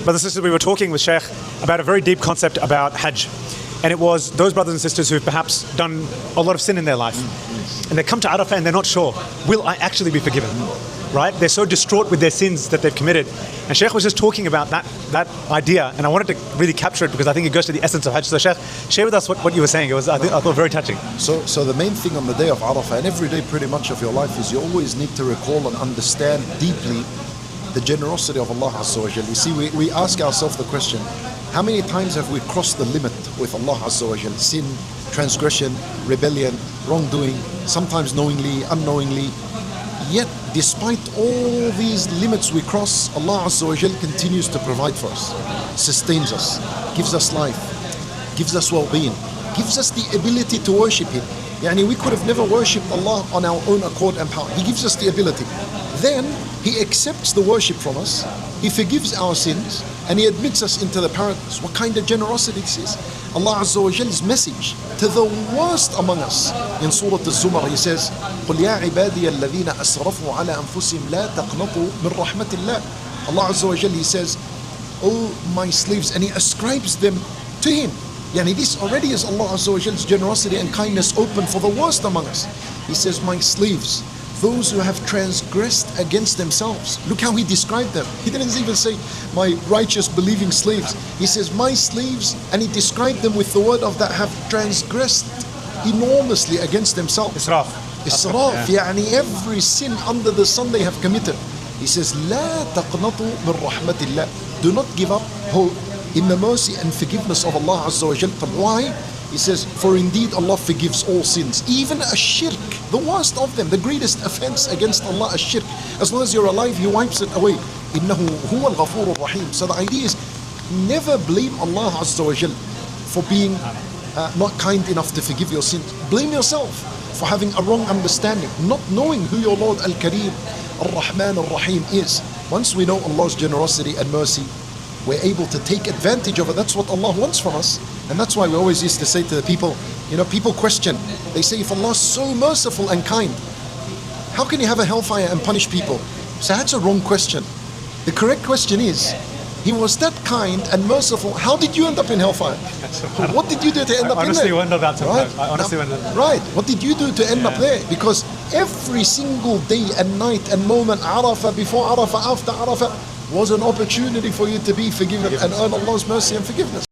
Brothers and sisters, we were talking with Sheikh about a very deep concept about Hajj. And it was those brothers and sisters who've perhaps done a lot of sin in their life. And they come to Arafah and they're not sure, will I actually be forgiven? Right? They're so distraught with their sins that they've committed. And Sheikh was just talking about that idea, and I wanted to really capture it because I think it goes to the essence of Hajj. So Sheikh, share with us what you were saying. It was, I thought, very touching. So the main thing on the day of Arafah and every day pretty much of your life is you always need to recall and understand deeply the generosity of Allah Azza wa Jal. You see, we ask ourselves the question, how many times have we crossed the limit with Allah Azza wa Jal? Sin, transgression, rebellion, wrongdoing, sometimes knowingly, unknowingly. Yet, despite all these limits we cross, Allah Azza wa Jal continues to provide for us, sustains us, gives us life, gives us well-being, gives us the ability to worship Him. Yani we could have never worshipped Allah on our own accord and power. He gives us the ability. Then He accepts the worship from us, He forgives our sins, and He admits us into the paradise. What kind of generosity this is? Allah Azza wa Jal's message to the worst among us. In Surah Al-Zumar He says, قُلْ يَا عِبَادِيَ الَّذِينَ أَسْرَفُوا عَلَى أَنفُسِهِمْ لَا تَقْنَطُوا مِنْ رَحْمَةِ اللَّهِ. Allah Azza wa Jal, He says, oh my slaves, and He ascribes them to Him. Yani this already is Allah Azza wa Jal's generosity and kindness open for the worst among us. He says, my slaves, those who have transgressed against themselves. Look how He described them. He didn't even say, my righteous believing slaves. He says, my slaves, and He described them with the word of that have transgressed enormously against themselves. Israf. Israf, yani every sin under the sun they have committed. He says, لا تقنطوا من رحمة الله. Do not give up hope in the mercy and forgiveness of Allah Azza wa Jal. Why? He says, for indeed Allah forgives all sins, even a shirk, the worst of them, the greatest offense against Allah, a shirk. As long as you're alive, He wipes it away. إِنَّهُ هُوَ الْغَفُورُ الرَّحِيمُ. So the idea is, never blame Allah Azza wa Jal for being not kind enough to forgive your sins. Blame yourself for having a wrong understanding, not knowing who your Lord Al-Kareem, Ar-Rahman, Ar-Rahim is. Once we know Allah's generosity and mercy, we're able to take advantage of it. That's what Allah wants from us. And that's why we always used to say to the people, people question. They say, if Allah is so merciful and kind, how can He have a hellfire and punish people? So that's a wrong question. The correct question is, He was that kind and merciful. How did you end up in hellfire? What did you do to end up in there? Honestly wonder that sometimes. Right? I honestly wonder that. Right. What did you do to end up there? Because every single day and night and moment, Arafah, before Arafah, after Arafah, was an opportunity for you to be forgiven and earn Allah's mercy and forgiveness.